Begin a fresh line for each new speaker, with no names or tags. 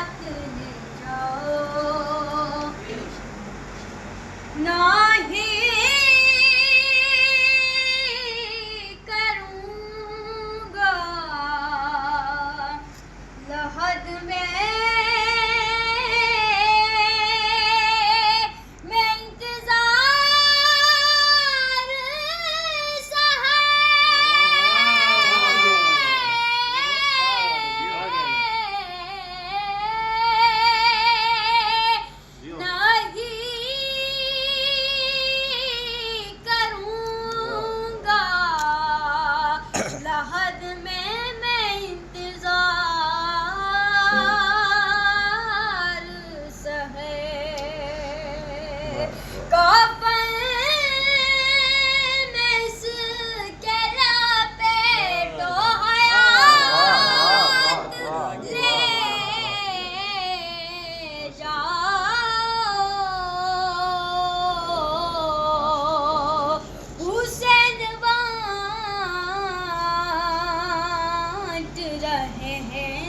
साथ ले जाओ, नहीं करूँगा लहद में मैं इंतजार लहद में मैं इंतजार सहे, कफन में इसके लपेटो हयात ले जाओ, हुसैन बांट रहे हैं।